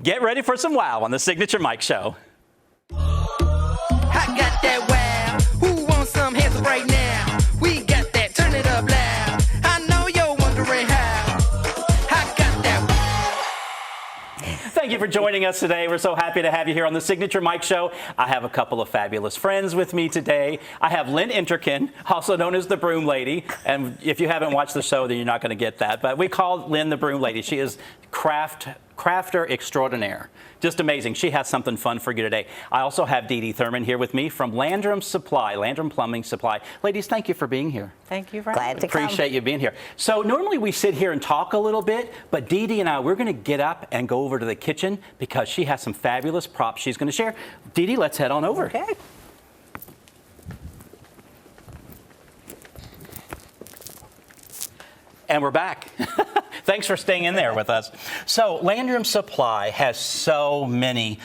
Get ready for some wow on the Signature Mike Show. I got that wow. Who wants some hands up right now? We got that. Turn it up loud. I know you're wondering how. I got that wow. Thank you for joining us today. We're so happy to have you here on the Signature Mike Show. I have a couple of fabulous friends with me today. I have Lynn Interkin, also known as the Broom Lady. And if you haven't watched the show, then you're not going to get that. But we call Lynn the Broom Lady. She is crafter extraordinaire. Just amazing. She has something fun for you today. I also have Dee Dee Thurman here with me from Landrum Supply, Landrum Plumbing Supply. Ladies, thank you for being here. Thank you for having me. Appreciate you being here. So normally we sit here and talk a little bit, but Dee Dee and I, we're going to get up and go over to the kitchen because she has some fabulous props she's going to share. Dee Dee, let's head on over. Okay. And we're back. Thanks for staying in there with us. So Landrum Supply has so many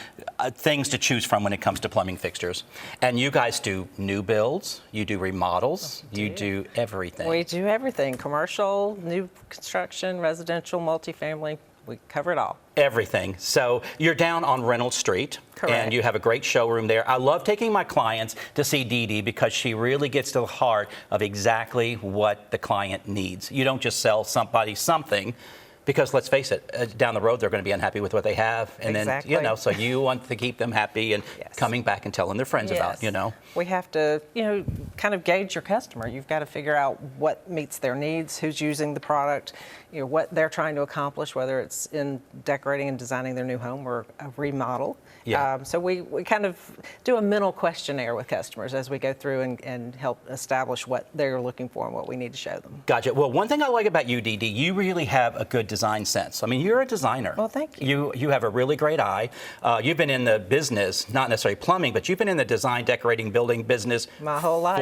things to choose from when it comes to plumbing fixtures. And you guys do new builds, you do remodels, you do everything. We do everything. Commercial, new construction, residential, multifamily. We cover it all. Everything. So you're down on Reynolds Street. Correct. And you have a great showroom there. I love taking my clients to see Dee Dee because she really gets to the heart of exactly what the client needs. You don't just sell somebody something, because let's face it, down the road they're going to be unhappy with what they have, and Exactly. then so you want to keep them happy and Yes. coming back and telling their friends about. We have to, kind of gauge your customer. You've got to figure out what meets their needs, who's using the product, what they're trying to accomplish, whether it's in decorating and designing their new home or a remodel. Yeah. So we kind of do a mental questionnaire with customers as we go through and help establish what they're looking for and what we need to show them. Gotcha. Well, one thing I like about you, Dee Dee, you really have a good design sense. I mean, you're a designer. Well, thank you. You have a really great eye. You've been in the business, not necessarily plumbing, but you've been in the design, decorating, building business My whole life.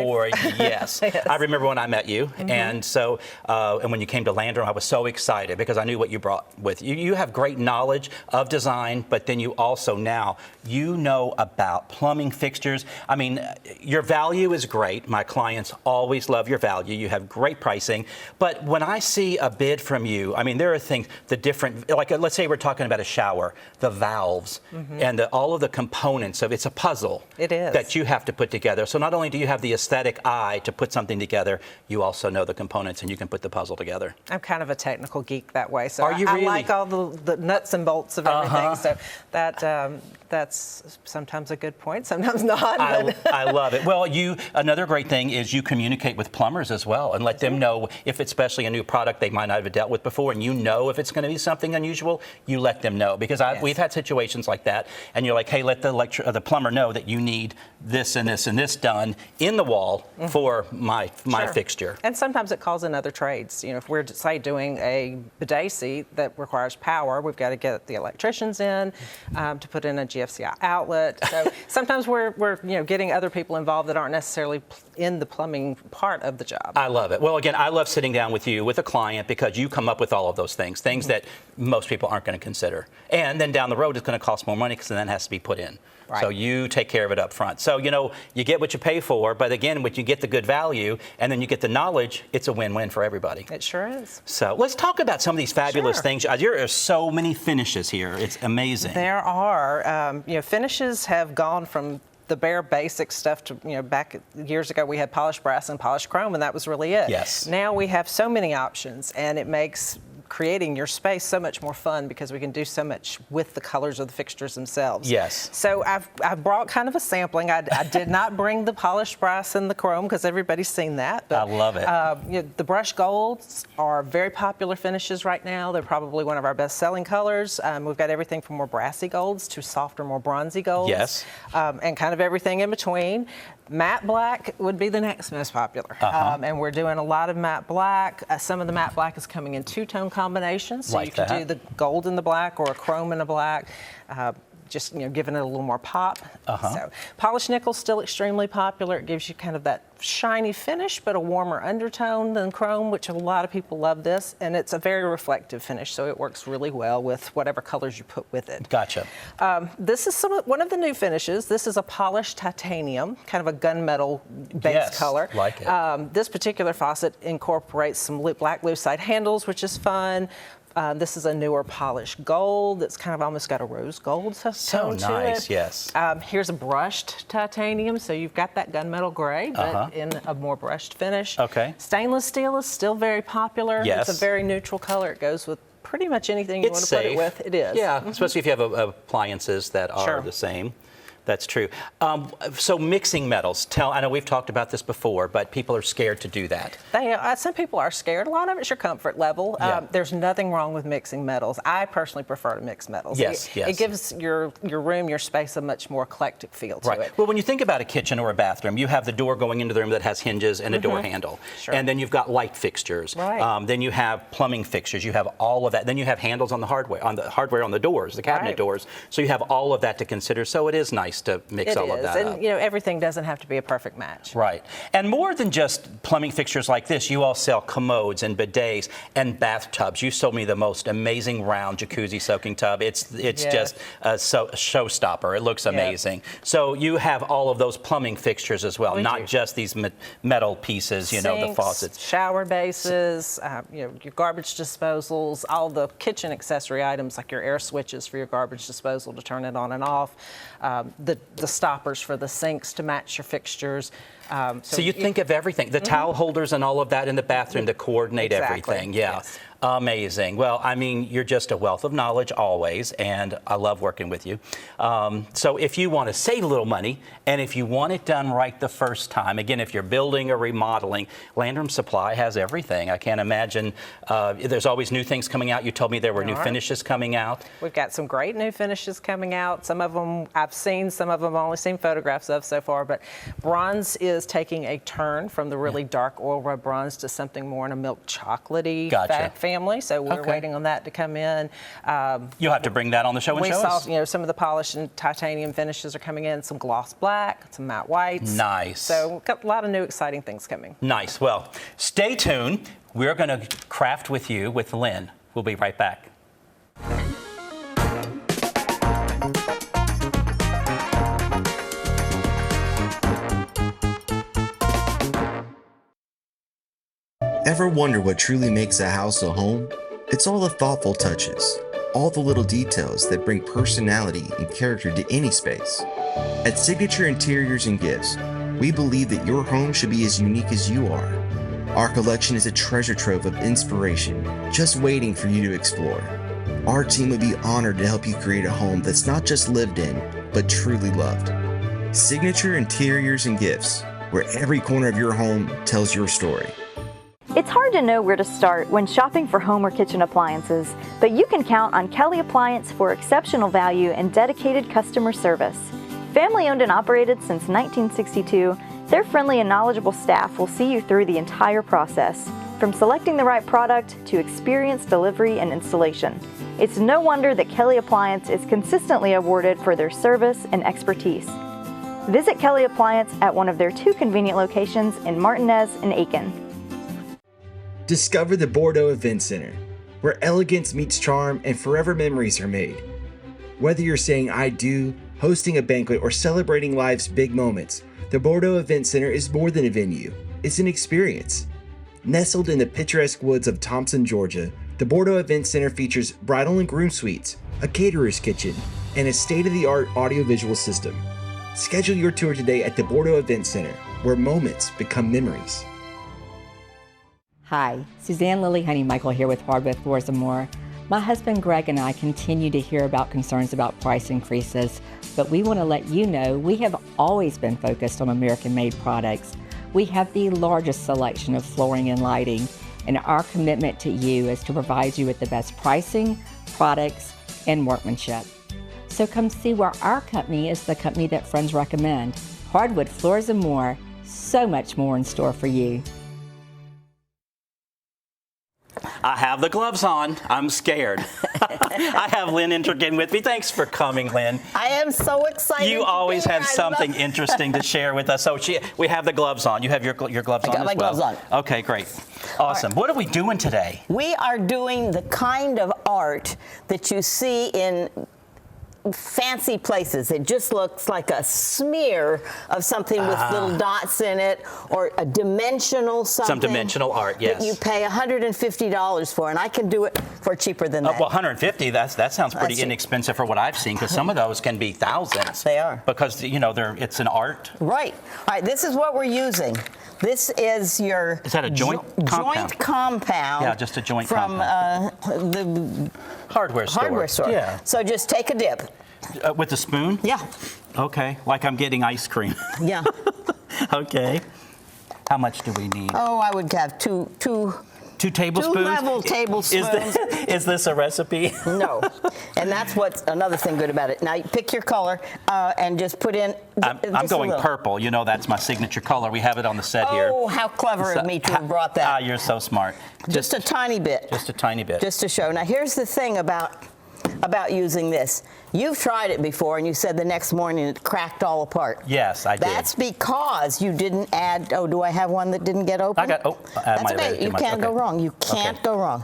Yes. I remember when I met you, and so and when you came to Landrum, I was so excited because I knew what you brought with you. You have great knowledge of design, but then you also now know about plumbing fixtures. I mean, your value is great. My clients always love your value. You have great pricing. But when I see a bid from you, I mean, there are things, the different, like let's say we're talking about a shower, the valves, and all of the components of it's a puzzle. It is. That you have to put together. So not only do you have the aesthetic eye to put something together, you also know the components and you can put the puzzle together. I'm kind of a technical geek that way, so Are you really? I like all the nuts and bolts of everything. So that's sometimes a good point, sometimes not. I love it. Well, another great thing is you communicate with plumbers as well and let them know if it's especially a new product they might not have dealt with before, and if it's going to be something unusual, you let them know, because we've had situations like that, and you're like, hey, let the plumber know that you need this and this and this done in the wall for my fixture. And sometimes it calls in other trades. If we're, say, doing a bidet seat that requires power, we've got to get the electricians in to put in a GFCI outlet. So sometimes we're getting other people involved that aren't necessarily in the plumbing part of the job. I love it. Well, again, I love sitting down with you, with a client, because you come up with all of those things that most people aren't going to consider. And then down the road, it's going to cost more money because then it has to be put in. Right. So you take care of it up front. So, you get what you pay for, but again, when you get the good value and then you get the knowledge, it's a win-win for everybody. It sure is. So let's talk about some of these fabulous Sure. things. There are so many finishes here. It's amazing. There are. Finishes have gone from the bare basic stuff to, back years ago we had polished brass and polished chrome, and that was really it. Yes. Now we have so many options, and it makes creating your space so much more fun because we can do so much with the colors of the fixtures themselves. Yes. So I've brought kind of a sampling. I did not bring the polished brass and the chrome because everybody's seen that. But, I love it. The brush golds are very popular finishes right now. They're probably one of our best-selling colors. We've got everything from more brassy golds to softer, more bronzy golds. Yes. And kind of everything in between. Matte black would be the next most popular. And we're doing a lot of matte black. Some of the matte black is coming in two-tone combinations. So Like you can that. do the gold in the black or a chrome in the black. Just giving it a little more pop. So polished nickel's still extremely popular. It gives you kind of that shiny finish, but a warmer undertone than chrome, which a lot of people love this. And it's a very reflective finish, so it works really well with whatever colors you put with it. Gotcha. This is one of the new finishes. This is a polished titanium, kind of a gunmetal base Yes, color. like it. This particular faucet incorporates some black lucite handles, which is fun. This is a newer polished gold that's kind of almost got a rose gold tone to it. nice, yes. Here's a brushed titanium, so you've got that gunmetal gray, but in a more brushed finish. Okay. Stainless steel is still very popular. Yes. It's a very neutral color. It goes with pretty much anything you want It's to put safe. it with. It is. Yeah, especially if you have appliances that are Sure. the same. That's true. So mixing metals. I know we've talked about this before, but people are scared to do that. Some people are scared. A lot of it's your comfort level. Yeah. There's nothing wrong with mixing metals. I personally prefer to mix metals. Yes, It yes. gives your room, your space, a much more eclectic feel to Right. it. Well, when you think about a kitchen or a bathroom, you have the door going into the room that has hinges and a door handle. Sure. And then you've got light fixtures. Right. Then you have plumbing fixtures. You have all of that. Then you have handles on the hardware on the doors, the cabinet Right. doors. So you have all of that to consider. So it is nice to mix all of that up. And everything doesn't have to be a perfect match. Right. And more than just plumbing fixtures like this, you all sell commodes and bidets and bathtubs. You sold me the most amazing round jacuzzi soaking tub. It's Yes. just a showstopper. It looks amazing. So you have all of those plumbing fixtures as well, We not do. just these metal pieces, the Sinks, faucets. shower bases, your garbage disposals, all the kitchen accessory items like your air switches for your garbage disposal to turn it on and off, the stoppers for the sinks to match your fixtures. So you think of everything, the towel holders and all of that in the bathroom to coordinate Exactly, everything. Yeah. yes. Amazing. Well, I mean, you're just a wealth of knowledge always, and I love working with you. So if you want to save a little money, and if you want it done right the first time, again, if you're building or remodeling, Landrum Supply has everything. I can't imagine, there's always new things coming out. You told me there were new All right. finishes coming out. We've got some great new finishes coming out. Some of them I've seen, some of them I've only seen photographs of so far, but bronze is taking a turn from the really dark oil rub bronze to something more in a milk chocolatey Gotcha. family, so we're Okay. waiting on that to come in. You'll have to bring that on the show and We show saw, us. some of the polished and titanium finishes are coming in, some gloss black, some matte whites. Nice. So we've got a lot of new exciting things coming. Nice. Well, stay tuned. We're going to craft with you with Lynn. We'll be right back. Ever wonder what truly makes a house a home? It's all the thoughtful touches, all the little details that bring personality and character to any space. At Signature Interiors and Gifts, we believe that your home should be as unique as you are. Our collection is a treasure trove of inspiration, just waiting for you to explore. Our team would be honored to help you create a home that's not just lived in, but truly loved. Signature Interiors and Gifts, where every corner of your home tells your story. It's hard to know where to start when shopping for home or kitchen appliances, but you can count on Kelly Appliance for exceptional value and dedicated customer service. Family owned and operated since 1962, their friendly and knowledgeable staff will see you through the entire process, from selecting the right product to experienced delivery and installation. It's no wonder that Kelly Appliance is consistently awarded for their service and expertise. Visit Kelly Appliance at one of their 2 convenient locations in Martinez and Aiken. Discover the Bordeaux Event Center, where elegance meets charm and forever memories are made. Whether you're saying I do, hosting a banquet, or celebrating life's big moments, the Bordeaux Event Center is more than a venue, it's an experience. Nestled in the picturesque woods of Thompson, Georgia, the Bordeaux Event Center features bridal and groom suites, a caterer's kitchen, and a state-of-the-art audiovisual system. Schedule your tour today at the Bordeaux Event Center, where moments become memories. Hi, Suzanne Lily Honeymichael here with Hardwood Floors & More. My husband Greg and I continue to hear about concerns about price increases, but we want to let you know we have always been focused on American-made products. We have the largest selection of flooring and lighting, and our commitment to you is to provide you with the best pricing, products, and workmanship. So come see where our company is the company that friends recommend. Hardwood Floors & More, so much more in store for you. I have the gloves on. I'm scared. I have Lynn Intergen with me. Thanks for coming, Lynn. I am so excited. You to always be here. have I something love- interesting to share with us. So we have the gloves on. You have your gloves on got as my well. gloves on. Okay, great. Awesome. What are we doing today? We are doing the kind of art that you see in fancy places. It just looks like a smear of something with little dots in it, or a dimensional something. Some dimensional art, yes. That you pay $150 for, and I can do it for cheaper than that. Well, 150, that sounds pretty That's it. inexpensive for what I've seen, because some of those can be thousands. They are. Because, it's an art. Right. All right, this is what we're using. This is your... Is that a joint compound? Joint compound. Yeah, just a joint from, compound. the Hardware store. hardware store. Yeah. So just take a dip. With a spoon? Yeah. Okay, like I'm getting ice cream. Yeah. Okay. How much do we need? Oh, I would have two 2 tablespoons? 2 level tablespoons. Is this a recipe? No. And that's what's another thing good about it. Now, you pick your color and just put in... I'm just a going little. purple. That's my signature color. We have it on the set here. Oh, how clever of me to have brought that. You're so smart. Just a tiny bit. Just a tiny bit. Just to show. Now, here's the thing about using this. You've tried it before, and you said the next morning it cracked all apart. Yes, I did. That's because you didn't add... Oh, do I have one that didn't get open? Add That's my okay. You can't go wrong. You can't go wrong.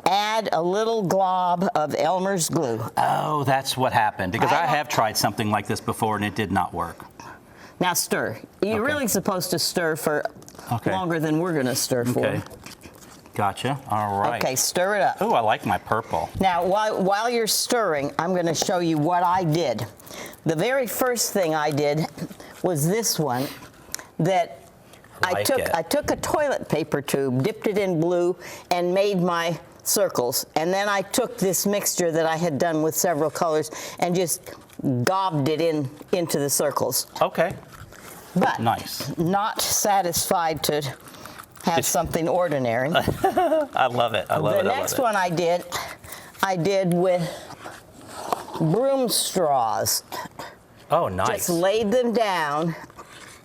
Add a little glob of Elmer's glue. Oh, that's what happened. Because I I don't- have tried something like this before, and it did not work. Now stir. You're really supposed to stir for longer than we're going to stir for. Okay. Gotcha. All right. Okay, stir it up. Oh, I like my purple. Now, while you're stirring, I'm going to show you what I did. The very first thing I did was this one that I took a toilet paper tube, dipped it in blue, and made my circles. And then I took this mixture that I had done with several colors and just gobbed it into the circles. Okay. But Nice. not satisfied to have something ordinary. I love it. I love it. The next one I did with broom straws. Oh, nice. Just laid them down.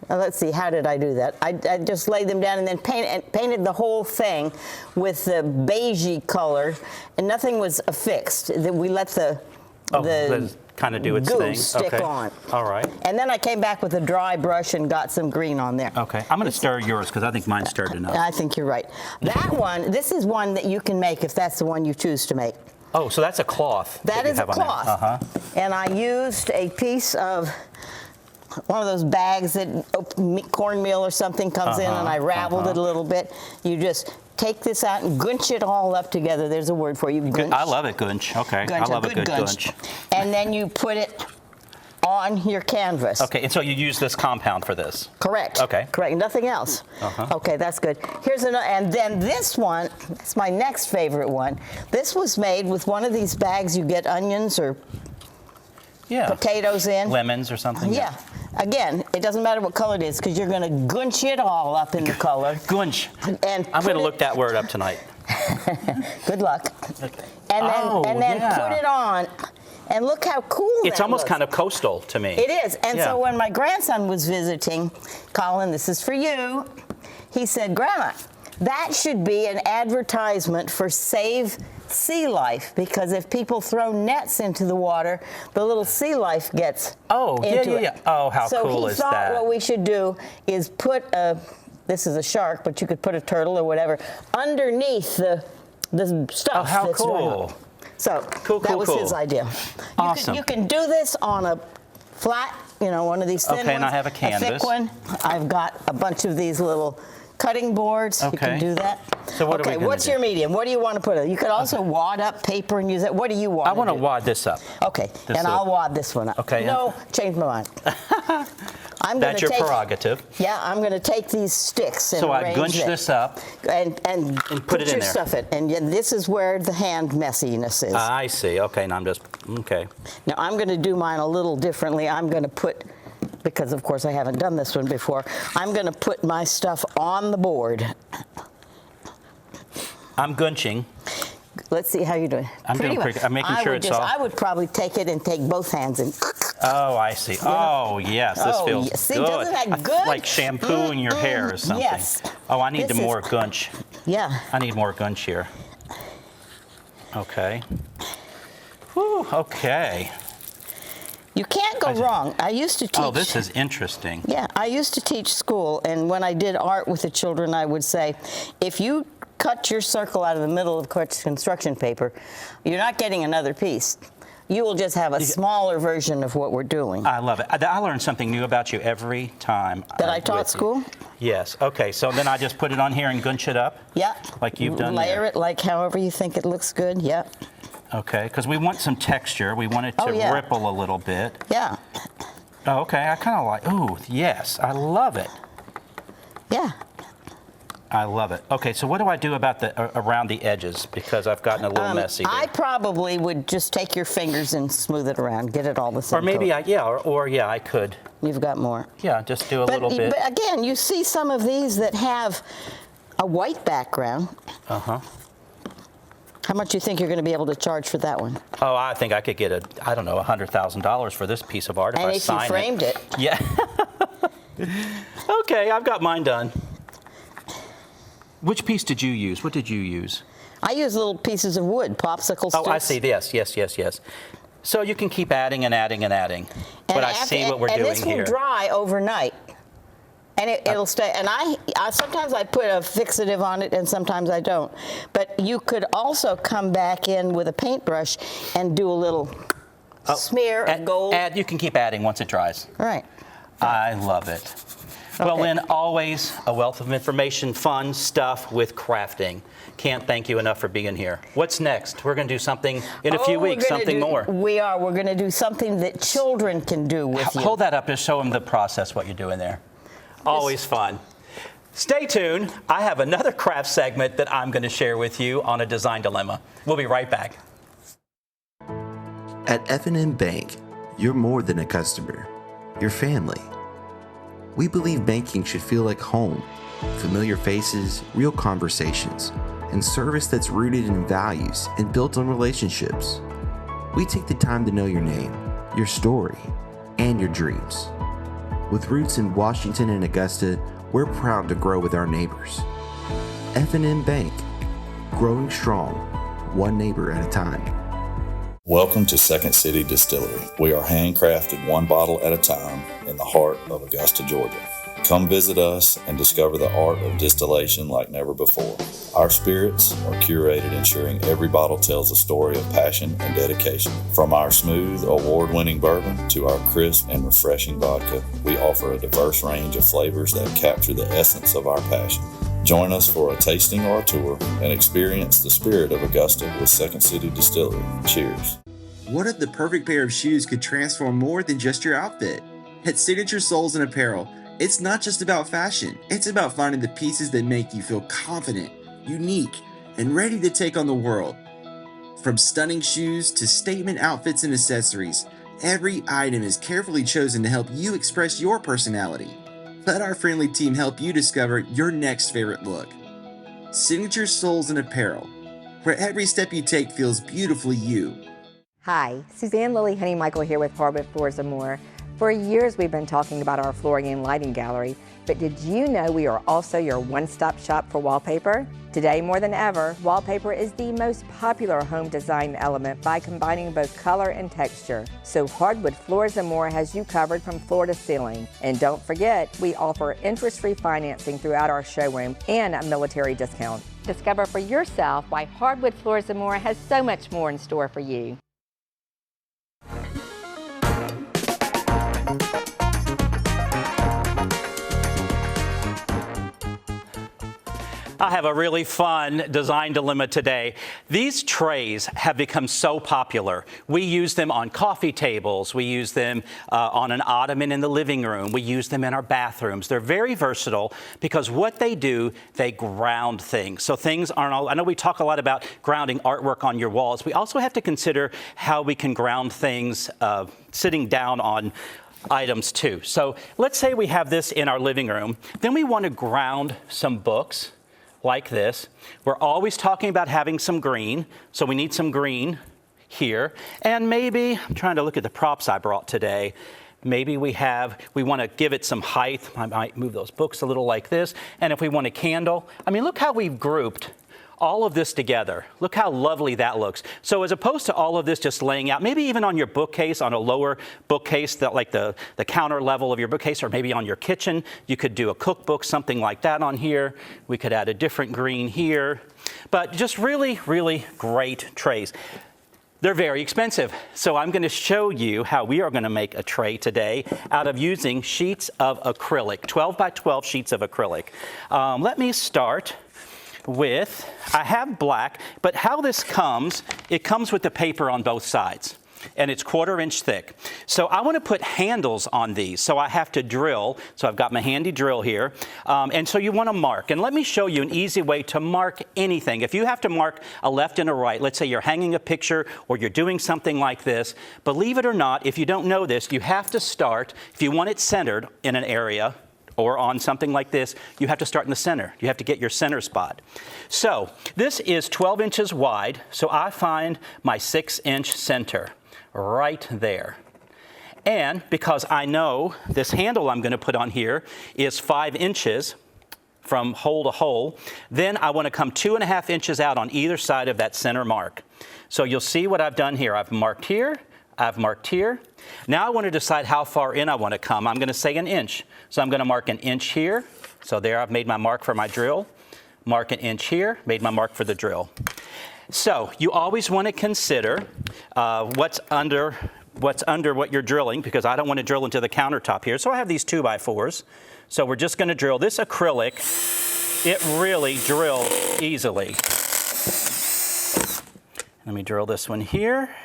Now, let's see, how did I do that? I just laid them down and then painted the whole thing with the beigey color, and nothing was affixed. We let the kind of do its goo thing. stick Okay. on. All right. And then I came back with a dry brush and got some green on there. Okay. I'm going to stir yours because I think mine stirred enough. I think you're right. That one, this is one that you can make if that's the one you choose to make. Oh, so that's a cloth. That you is a have on there. cloth. Uh-huh. And I used a piece of one of those bags that cornmeal or something comes in, and I raveled it a little bit. You just take this out and gunch it all up together. There's a word for you. Gunch. I love it, gunch. Okay. Gunch, I love a good gunch. And then you put it on your canvas. Okay, and so you use this compound for this? Correct. Okay. Correct. Nothing else. Okay, that's good. Here's another, and then this one, it's my next favorite one. This was made with one of these bags you get onions or potatoes in. Lemons or something? Yeah. Again, it doesn't matter what color it is because you're going to gunch it all up in the color. Gunch. And I'm going to look that word up tonight. Good luck. Okay. And then put it on. And look how cool It's that almost looks. kind of coastal to me. It is. And so when my grandson was visiting, Colin, this is for you, he said, Grandma, that should be an advertisement for Save Sea Life, because if people throw nets into the water, the little sea life gets into it. Oh, how so cool he is thought that? what we should do is put this is a shark, but you could put a turtle or whatever underneath the stuff. Oh, how that's cool. So that was his idea. Awesome. You can do this on a flat, one of these thin ones. Okay, and I have a canvas. thick one. I've got a bunch of these little cutting boards. You can Okay. do that. So what are we Okay, gonna what's do? your medium? What do you want to put in? You could also wad up paper and use it. What do you want I want to do? wad this up. Okay, and I'll wad this one up. Okay. No, change my mind. That's your prerogative. Yeah, I'm going to take these sticks and So I arrange gunch it. this up. And put it in your there. stuff in. And this is where the hand messiness is. I see. Okay, now I'm just, okay. Now, I'm going to do mine a little differently. I'm going to put, because of course I haven't done this one before, I'm going to put my stuff on the board. I'm gunching. Let's see how you're doing. I'm doing pretty good. I'm making sure it's I all. would probably take it and take both hands and. Oh, I see. Oh, yes, this Oh, feels yeah. See, good. doesn't that good? Like shampoo in your hair or something. Yes. Oh, I need This more is- gunch. Yeah. I need more gunch here. Okay. Whew, okay. You can't go wrong. I used to teach. Oh, this is interesting. Yeah, I used to teach school, and when I did art with the children, I would say, if you cut your circle out of the middle of construction paper, you're not getting another piece. You will just have a smaller version of what we're doing. I love it. I learn something new about you every time. That I I'm taught with you. school? Yes. Okay, so then I just put it on here and gunch it up? Yeah. Like you've done Layer there. it like however you think it looks good. Yeah. Okay, because we want some texture. We want it to ripple a little bit. Yeah. Oh, okay, I kind of like, ooh, yes, I love it. Yeah. I love it. Okay, so what do I do about the around the edges? Because I've gotten a little messy there. I probably would just take your fingers and smooth it around, get it all the same Or maybe coat. I could. You've got more. Yeah, just do a little bit. But again, you see some of these that have a white background. Uh-huh. How much do you think you're going to be able to charge for that one? Oh, I think I could get $100,000 for this piece of art if And I if sign you framed it. Yeah. Okay, I've got mine done. Which piece did you use? What did you use? I use little pieces of wood, popsicle sticks. Oh, I see. Yes. So you can keep adding and adding and adding. But I see what we're doing here. And this will dry overnight. And it'll stay. And I sometimes I put a fixative on it, and sometimes I don't. But you could also come back in with a paintbrush and do a little smear of gold. You can keep adding once it dries. Right. I love it. Well, Lynn, always a wealth of information, fun stuff with crafting. Can't thank you enough for being here. What's next? We're going to do something in a few weeks, something more. We are. We're going to do something that children can do with you. Hold that up and show them the process, what you're doing there. Always fun. Stay tuned. I have another craft segment that I'm going to share with you on a design dilemma. We'll be right back. At F&M Bank, you're more than a customer. You're family. We believe banking should feel like home, familiar faces, real conversations, and service that's rooted in values and built on relationships. We take the time to know your name, your story, and your dreams. With roots in Washington and Augusta, we're proud to grow with our neighbors. F&M Bank, growing strong, one neighbor at a time. Welcome to Second City Distillery. We are handcrafted one bottle at a time in the heart of Augusta, Georgia. Come visit us and discover the art of distillation like never before. Our spirits are curated, ensuring every bottle tells a story of passion and dedication. From our smooth, award-winning bourbon to our crisp and refreshing vodka, we offer a diverse range of flavors that capture the essence of our passion. Join us for a tasting or a tour and experience the spirit of Augusta with Second City Distillery. Cheers. What if the perfect pair of shoes could transform more than just your outfit? At Signature Soles and Apparel, it's not just about fashion. It's about finding the pieces that make you feel confident, unique, and ready to take on the world. From stunning shoes to statement outfits and accessories, every item is carefully chosen to help you express your personality. Let our friendly team help you discover your next favorite look. Signature Soles and Apparel, where every step you take feels beautifully you. Hi, Suzanne Lily Honey Michael here with Hardwood Floors and More. For years we've been talking about our flooring and lighting gallery, but did you know we are also your one-stop shop for wallpaper? Today more than ever, wallpaper is the most popular home design element by combining both color and texture. So Hardwood Floors and More has you covered from floor to ceiling. And don't forget, we offer interest-free financing throughout our showroom and a military discount. Discover for yourself why Hardwood Floors and More has so much more in store for you. I have a really fun design dilemma today. These trays have become so popular. We use them on coffee tables. We use them on an ottoman in the living room. We use them in our bathrooms. They're very versatile because what they do, they ground things. So things aren't all, I know we talk a lot about grounding artwork on your walls. We also have to consider how we can ground things sitting down on items too. So let's say we have this in our living room. Then we want to ground some books like this. We're always talking about having some green, so we need some green here. And maybe, I'm trying to look at the props I brought today, maybe we want to give it some height. I might move those books a little like this. And if we want a candle, I mean, look how we've grouped all of this together. Look how lovely that looks. So as opposed to all of this just laying out, maybe even on your bookcase, on a lower bookcase, that like the counter level of your bookcase, or maybe on your kitchen, you could do a cookbook, something like that on here. We could add a different green here. But just really, really great trays. They're very expensive. So I'm going to show you how we are going to make a tray today out of using sheets of acrylic, 12 by 12 sheets of acrylic. Let me start with, I have black, but how this comes, it comes with the paper on both sides. And it's 1/4 inch thick. So I want to put handles on these. So I have to drill. So I've got my handy drill here. And so you want to mark. And let me show you an easy way to mark anything. If you have to mark a left and a right, let's say you're hanging a picture or you're doing something like this, believe it or not, if you don't know this, you have to start, if you want it centered in an area, or on something like this, you have to start in the center. You have to get your center spot. So this is 12 inches wide. So I find my 6-inch center right there. And because I know this handle I'm going to put on here is 5 inches from hole to hole, then I want to come 2.5 inches out on either side of that center mark. So you'll see what I've done here. I've marked here, I've marked here. Now I want to decide how far in I want to come. I'm going to say 1 inch. So I'm going to mark 1 inch here. So there I've made my mark for my drill. Mark 1 inch here, made my mark for the drill. So you always want to consider what's under what you're drilling, because I don't want to drill into the countertop here. So I have these 2x4s. So we're just going to drill this acrylic. It really drills easily. Let me drill this one here.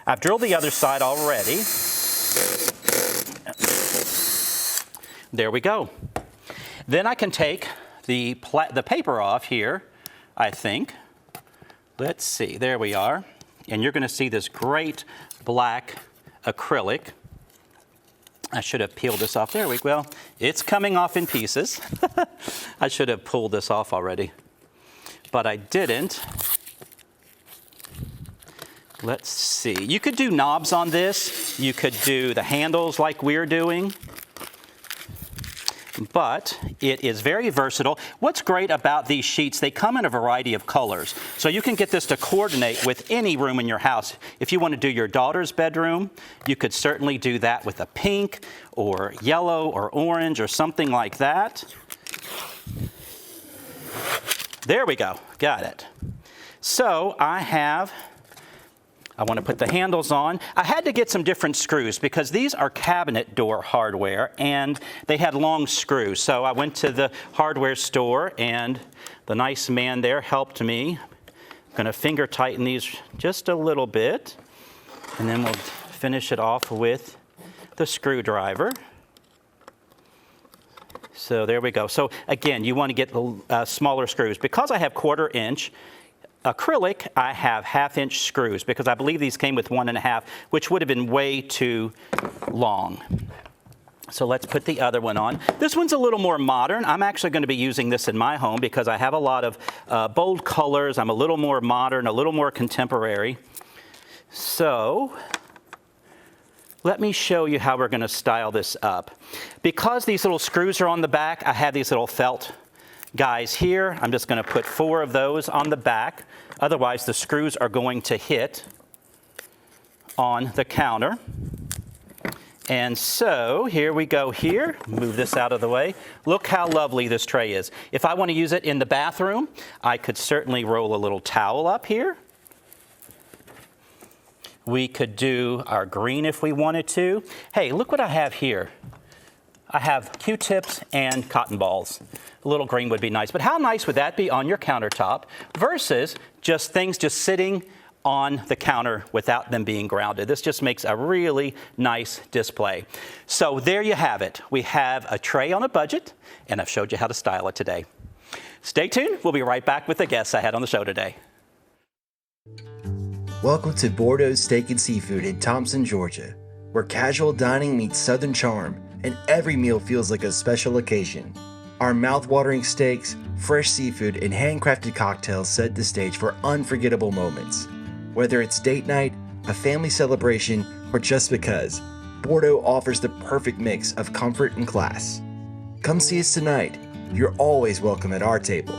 I've drilled the other side already. There we go. Then I can take the paper off here, I think. Let's see, there we are. And you're going to see this great black acrylic. I should have peeled this off. There we go. It's coming off in pieces. I should have pulled this off already, but I didn't. Let's see. You could do knobs on this. You could do the handles like we're doing. But it is very versatile. What's great about these sheets, they come in a variety of colors. So you can get this to coordinate with any room in your house. If you want to do your daughter's bedroom, you could certainly do that with a pink or yellow or orange or something like that. There we go. Got it. So I want to put the handles on. I had to get some different screws because these are cabinet door hardware and they had long screws. So I went to the hardware store and the nice man there helped me. I'm going to finger tighten these just a little bit and then we'll finish it off with the screwdriver. So there we go. So again, you want to get the smaller screws. Because I have 1/4 inch acrylic, I have 1/2 inch screws because I believe these came with 1.5, which would have been way too long. So let's put the other one on. This one's a little more modern. I'm actually going to be using this in my home because I have a lot of bold colors. I'm a little more modern, a little more contemporary. So let me show you how we're going to style this up. Because these little screws are on the back, I have these little felt guys here. I'm just going to put 4 of those on the back. Otherwise, the screws are going to hit on the counter. And so here we go here. Move this out of the way. Look how lovely this tray is. If I want to use it in the bathroom, I could certainly roll a little towel up here. We could do our green if we wanted to. Hey, look what I have here. I have Q-tips and cotton balls. A little green would be nice, but how nice would that be on your countertop versus just things just sitting on the counter without them being grounded. This just makes a really nice display. So there you have it. We have a tray on a budget, and I've showed you how to style it today. Stay tuned. We'll be right back with the guests I had on the show today. Welcome to Bordeaux's Steak and Seafood in Thompson, Georgia, where casual dining meets Southern charm, and every meal feels like a special occasion. Our mouth-watering steaks, fresh seafood, and handcrafted cocktails set the stage for unforgettable moments. Whether it's date night, a family celebration, or just because, Bordeaux offers the perfect mix of comfort and class. Come see us tonight. You're always welcome at our table.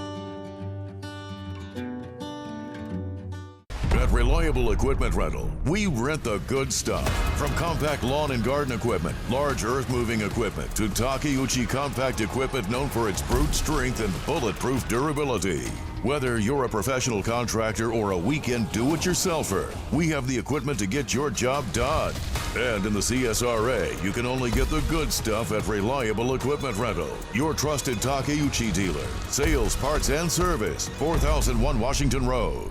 At Reliable Equipment Rental, we rent the good stuff. From compact lawn and garden equipment, large earth-moving equipment, to Takeuchi compact equipment known for its brute strength and bulletproof durability. Whether you're a professional contractor or a weekend do-it-yourselfer, we have the equipment to get your job done. And in the CSRA, you can only get the good stuff at Reliable Equipment Rental, your trusted Takeuchi dealer. Sales, parts, and service, 4001 Washington Road.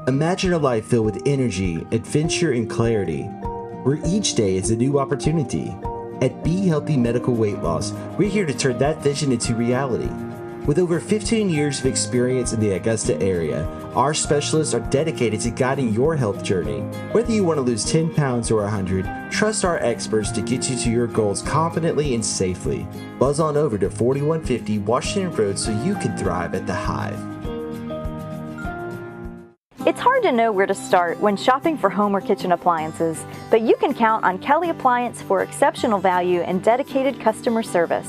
Imagine a life filled with energy, adventure, and clarity, where each day is a new opportunity. At Be Healthy Medical Weight Loss, we're here to turn that vision into reality. With over 15 years of experience in the Augusta area, our specialists are dedicated to guiding your health journey. Whether you want to lose 10 pounds or 100, trust our experts to get you to your goals confidently and safely. Buzz on over to 4150 Washington Road so you can thrive at the Hive. It's hard to know where to start when shopping for home or kitchen appliances, but you can count on Kelly Appliance for exceptional value and dedicated customer service.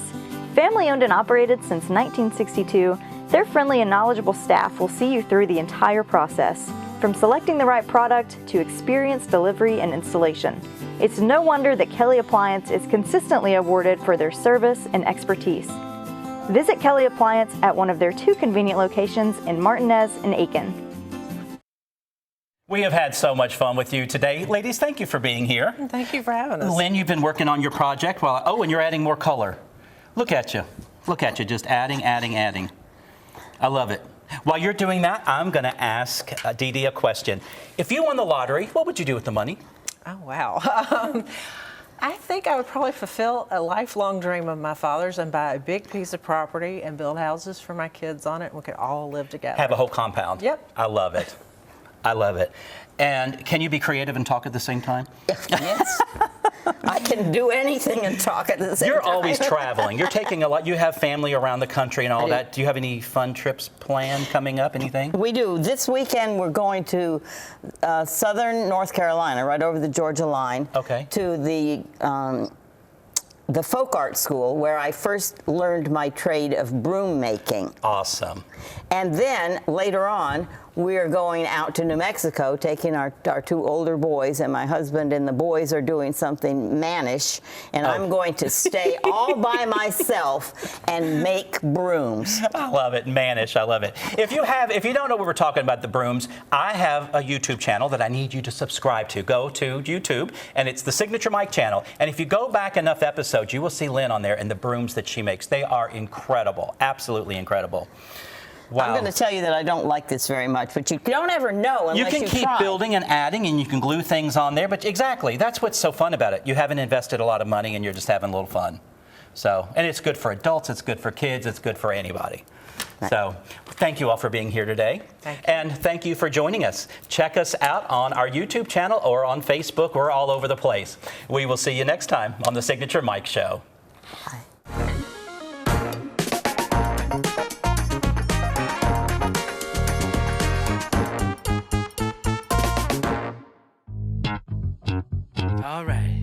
Family owned and operated since 1962, their friendly and knowledgeable staff will see you through the entire process, from selecting the right product to experienced delivery and installation. It's no wonder that Kelly Appliance is consistently awarded for their service and expertise. Visit Kelly Appliance at one of their 2 convenient locations in Martinez and Aiken. We have had so much fun with you today. Ladies, thank you for being here. Thank you for having us. Lynn, you've been working on your project. And you're adding more color. Look at you. Look at you, just adding. I love it. While you're doing that, I'm going to ask Dee Dee a question. If you won the lottery, what would you do with the money? Oh, wow. I think I would probably fulfill a lifelong dream of my father's and buy a big piece of property and build houses for my kids on it, and we could all live together. Have a whole compound. Yep. I love it. I love it. And can you be creative and talk at the same time? Yes. I can do anything and talk at the same time. You're always traveling. You're taking a lot. You have family around the country and all that. Do you have any fun trips planned coming up? Anything? We do. This weekend we're going to southern North Carolina, right over the Georgia line. Okay. To the folk art school where I first learned my trade of broom making. Awesome. And then later on, we're going out to New Mexico, taking our 2 older boys, and my husband and the boys are doing something mannish, and I'm going to stay all by myself and make brooms. I love it, mannish. I love it. If you don't know what we're talking about, the brooms, I have a YouTube channel that I need you to subscribe to. Go to YouTube, and it's the Signature Mike channel. And if you go back enough episodes, you will see Lynn on there and the brooms that she makes. They are incredible, absolutely incredible. Wow. I'm going to tell you that I don't like this very much, but you don't ever know unless you try. You can keep building and adding, and you can glue things on there, but exactly, that's what's so fun about it. You haven't invested a lot of money, and you're just having a little fun. So, and it's good for adults, it's good for kids, it's good for anybody. Right. So, thank you all for being here today. Thank you. And thank you for joining us. Check us out on our YouTube channel or on Facebook. We're all over the place. We will see you next time on the Signature Mike Show. Bye. All right.